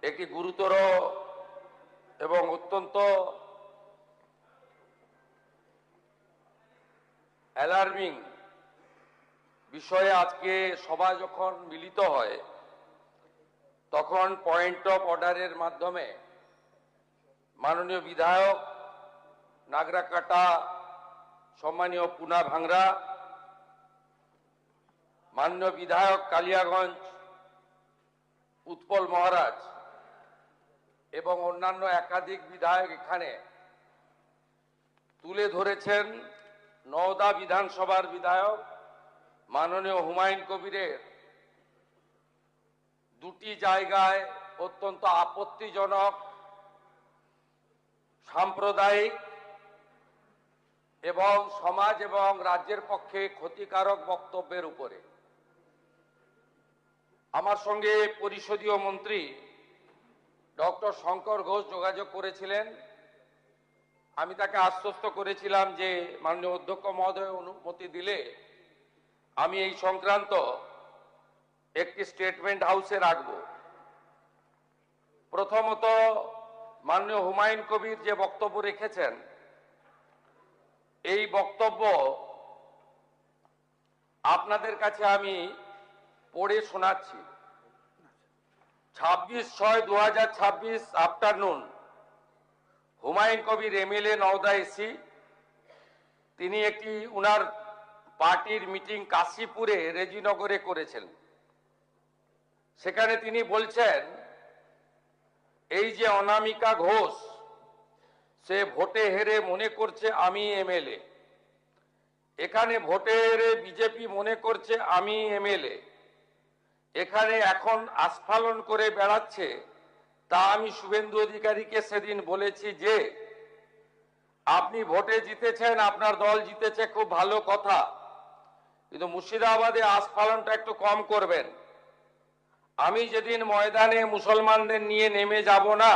একটি গুরুতর এবং অত্যন্ত অ্যালার্মিং বিষয়ে আজকে সবাই যখন মিলিত হয় তখন পয়েন্ট অফ অর্ডারের মাধ্যমে মাননীয় বিধায়ক নাগরাকাটা, সম্মানীয় পুনা ভাংরা, মাননীয় বিধায়ক কালিয়াগঞ্জ উৎপল মহারাজ এবং অন্যান্য একাধিক বিধায়ক এখানে তুলে ধরেছেন নওদা বিধানসভার বিধায়ক মাননীয় হুমায়ুন কবিরের দুটি জায়গায় অত্যন্ত আপত্তিজনক, সাম্প্রদায়িক এবং সমাজ এবং রাজ্যের পক্ষে ক্ষতিকারক বক্তব্যের উপরে আমার সঙ্গে পরিষদীয় মন্ত্রী ডক্টর শঙ্কর ঘোষ যোগাযোগ করেছিলেন। আমি তাকে আশ্বস্ত করেছিলাম যে মাননীয় অধ্যক্ষ মহোদয় অনুমতি দিলে আমি এই সংক্রান্ত একটি স্টেটমেন্ট হাউসে রাখব। প্রথমত, মাননীয় হুমায়ুন কবির যে বক্তব্য রেখেছেন, এই বক্তব্য আপনাদের কাছে আমি পড়ে শোনাচ্ছি। 26/6/2026 afternoon, Humayun Kabir MLA Nowda AC, তিনি একটি উনার পার্টির মিটিং কাশীপুরে রেজিনগরে করেছেন। সেখানে তিনি বলছেন, এই যে অনামিকা ঘোষ, সে ভোটে হেরে মনে করছে আমি এমএলএ, এখানে ভোটে হেরে বিজেপি মনে করছে আমি এমএলএ, এখানে এখন আস্ফালন করে বেড়াচ্ছে। তা আমি শুভেন্দু অধিকারীকে সেদিন বলেছি যে আপনি ভোটে জিতেছেন, আপনার দল জিতেছে, খুব ভালো কথা, কিন্তু মুর্শিদাবাদে আস্ফালনটা একটু কম করবেন। আমি যেদিন ময়দানে মুসলমানদের নিয়ে নেমে যাব না,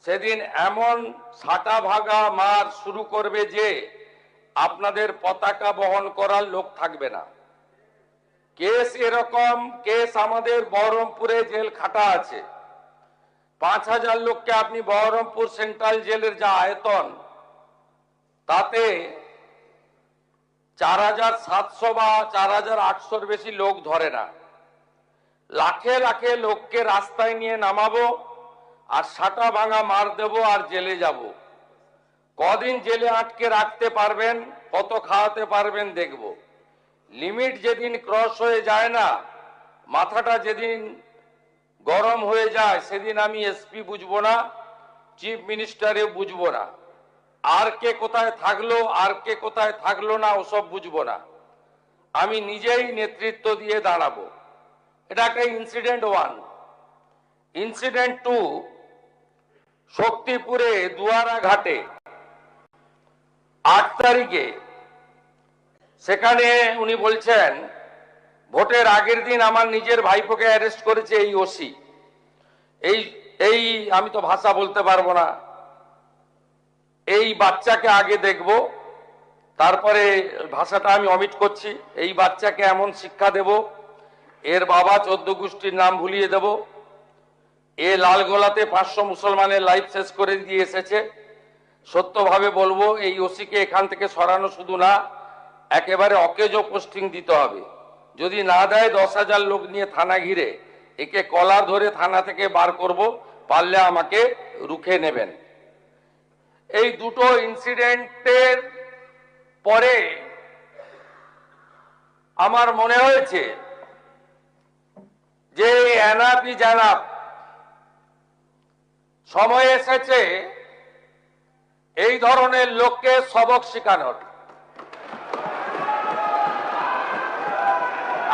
সেদিন এমন ছাটা ভাগা মার শুরু করবে যে আপনাদের পতাকা বহন করার লোক থাকবে না। কেস এরকম, কেস আমাদের বহরমপুরে জেল খাটা আছে। 5000 লোককে আপনি বহরমপুর সেন্ট্রাল জেলের যা আয়তন, তাতে 4700 বা 4800-র বেশি লোক ধরে না। লাখে লাখে লোককে রাস্তায় নিয়ে নামাবো আর সাটা ভাঙা মার দেব আর জেলে যাব। কদিন জেলে আটকে রাখতে পারবেন, কত খাওয়াতে পারবেন দেখব। লিমিট যেদিন ক্রস হয়ে যায় না, মাথাটা যেদিন গরম হয়ে যায়, সেদিন আমি এসপি বুঝবো না, চিফ মিনিস্টারে বুঝবো না, আর কে কোথায় থাকলো আর কে কোথায় থাকলো না ওসব বুঝবো না। আমি নিজেই নেতৃত্ব দিয়ে দাঁড়াবো। এটা একটা ইনসিডেন্ট 1। ইনসিডেন্ট 2, শক্তিপুরে দুয়ারা ঘাটে 8 তারিখে, সেখানে উনি বলছেন ভোটের আগের দিন আমার নিজের ভাইপোকে অ্যারেস্ট করেছে এই ওসি। এই আমি তো ভাষা বলতে পারবো না। এই বাচ্চাকে আগে দেখব, তারপরে ভাষাটা আমি অমিট করছি। এই বাচ্চাকে এমন শিক্ষা দেব, এর বাবা 14 গোষ্ঠীর নাম ভুলিয়ে দেব। এ লালগোলাতে 500 মুসলমানের লাইফ শেষ করে দিয়ে এসেছে। সত্যভাবে বলবো, এই ওসিকে এখান থেকে সরানো শুধু না, একেবারে অকেজো পোস্টিং দিতে হবে। যদি না দেয় 10,000 লোক নিয়ে থানা ঘিরে একে কলার ধরে থানা থেকে বার করব, পারলে আমাকে রুখে নেবেন। এই দুটো ইনসিডেন্টের পরে আমার মনে হয়েছে যে এনাফি জানাব, সময় এসেছে এই ধরনের লোককে সবক শেখানোর।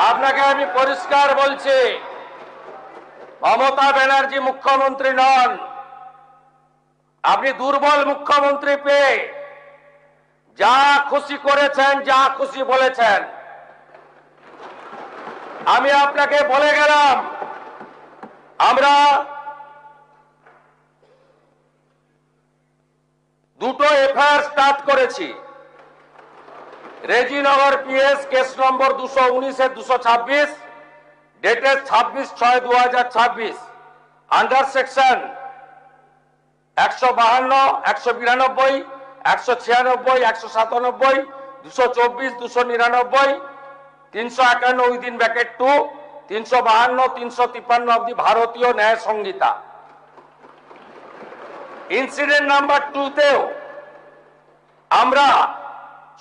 আপনাকে আমি পরিষ্কার বলছি, মমতা ব্যানার্জি মুখ্যমন্ত্রী নন। আপনি দুর্বল মুখ্যমন্ত্রী পেয়ে যা খুশি করেছেন, যা খুশি বলেছেন। আমি আপনাকে বলে গেলাম, আমরা দুটো এফআইআর স্টার্ট করেছি। Rejinagar PS case number 219-226, dated 26/6/2026। Under section 152, 192, 196, 197, 224, 299, 351 within bracket 2, 352, 353 of the ভারতীয় ন্যায় সংহিতা। ইনসিডেন্ট নাম্বার 2 তেও আমরা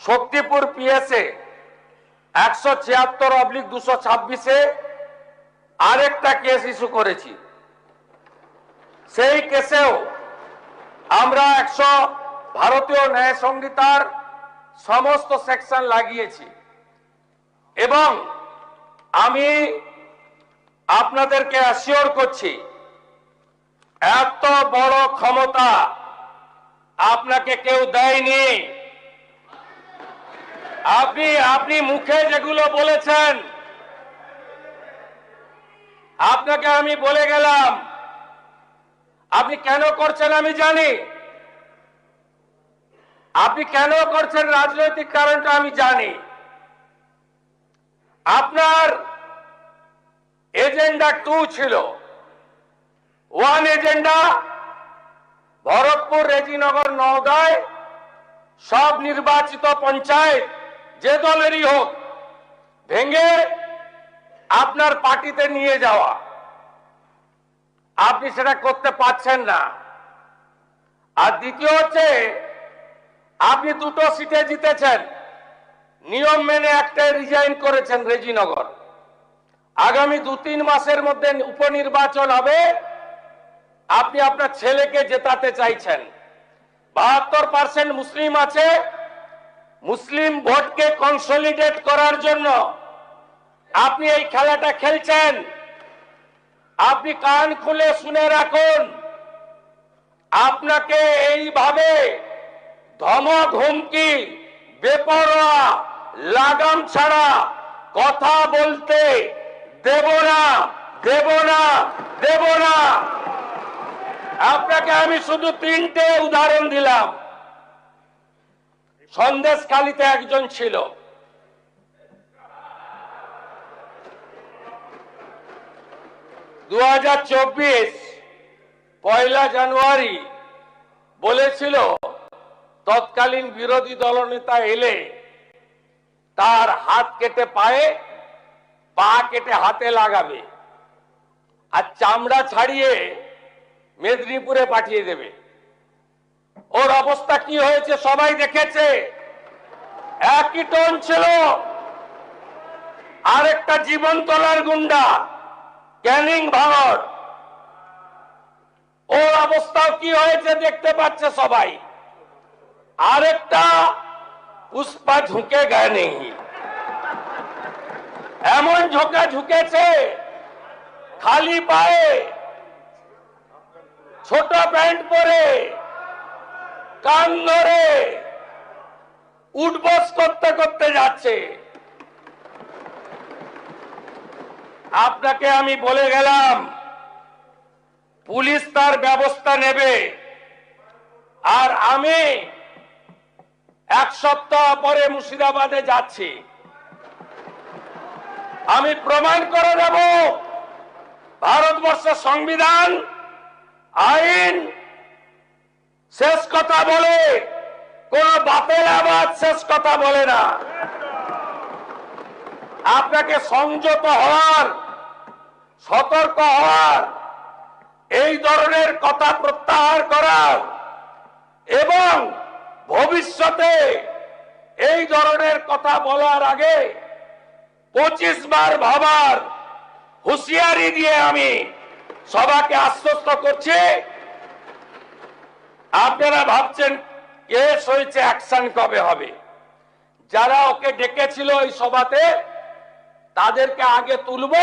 শক্তিপুর পিএসএ 176/226 আরেকটা কেস ইস্যু করেছি। সেই কেসেও আমরা ভারতীয় ন্যায় সংহিতার সমস্ত সেকশন লাগিয়েছি এবং আমি আপনাদেরকে অ্যাসিওর করছি এত বড় ক্ষমতা আপনাকে কেউ দেয়নি। আপনি মুখে যেগুলো বলেছেন, আপনাকে আমি বলে গেলাম, আপনি কেন করছেন আমি জানি, আপনি কেন করছেন রাজনৈতিক কারণটা আমি জানি। আপনার এজেন্ডা 2 ছিল। 1 এজেন্ডা ভরতপুর, রেজিনগর, নওদায় সব নির্বাচিত পঞ্চায়েত যে দলেরই হোক ভেঙে আপনার পার্টিতে নিয়ে যাওয়া। আপনি সেটা করতে পারছেন না। আর দ্বিতীয় হচ্ছে আপনি 2টো সিটে জিতেছেন, নিয়ম মেনে একটাই রিজাইন করেছেন রেজিনগর। আগামী 2-3 মাসের মধ্যে উপনির্বাচন হবে, আপনি আপনার ছেলেকে জেতাতে চাইছেন। 72% মুসলিম আছে, মুসলিম ভোটকে কনসলিডেট করার জন্য আপনি এই খেলাটা খেলছেন। আপনি কান খুলে শুনে রাখুন, আপনাকে এইভাবে ধমক হুমকি বেপরোয়া লাগাম ছাড়া কথা বলতে দেব না, দেব না, দেব না। আপনাকে আমি শুধু 3টে উদাহরণ দিলাম। সন্দেশখালীতে একজন ছিল, 2024 1 জানুয়ারি বলেছিল তৎকালীন বিরোধী দলনেতা এলে তার হাত কেটে পায়ে, পা কেটে হাতে লাগাবে আর চামড়া ছাড়িয়ে মেদিনীপুরে পাঠিয়ে দেবে। ওর অবস্থা কি হয়েছে সবাই দেখেছে। একই টোন ছিল। আরেকটা জীবনতলার গুন্ডা ক্যানিং ভাঙড়, ওর অবস্থাও কি হয়েছে দেখতে পাচ্ছে সবাই। আরেকটা পুষ্পা ঝুঁকে গায়ে নেই, এমন ঝোঁকা ঝুঁকেছে খালি পায়ে, ছোট প্যান্ট পরে, কান ধরে উঠবস করতে করতে যাচ্ছে। আপনাকে আমি বলে গেলাম পুলিশ তার ব্যবস্থা নেবে। আর আমি 1 সপ্তাহ পরে মুর্শিদাবাদে যাচ্ছি। আমি প্রমাণ করে দেব ভারতবর্ষের সংবিধান, আইন শেষ কথা বলে, কোন বাপের আবাদ শেষ কথা বলে না। আপনাকে সংযত হওয়ার, সতর্ক হওয়ার, এই ধরনের কথা প্রত্যাহার করার এবং ভবিষ্যতে এই ধরনের কথা বলার আগে 25 বার ভাবার হুঁশিয়ারি দিয়ে আমি সবাইকে আশ্বস্ত করছি। আপনারা ভাবছেন কেস হয়েছে, অ্যাকশন কবে হবে? যারা ওকে ডেকেছিল এই সভাতে তাদেরকে আগে তুলব,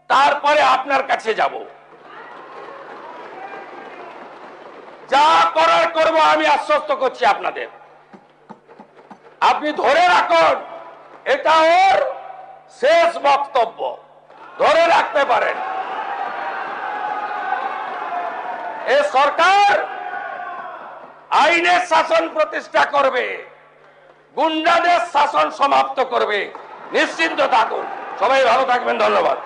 তারপরে আপনার কাছে যাব। যা করার করব, আমি আশ্বস্ত করছি আপনাদের। আপনি ধরে রাখুন, এটা ওর শেষ বক্তব্য, ধরে রাখতে পারেন। এ সরকার আইনের শাসন প্রতিষ্ঠা করবে, গুন্ডাদের শাসন সমাপ্ত করবে, নিশ্চিন্ত থাকুন। সবাই ভালো থাকবেন, ধন্যবাদ।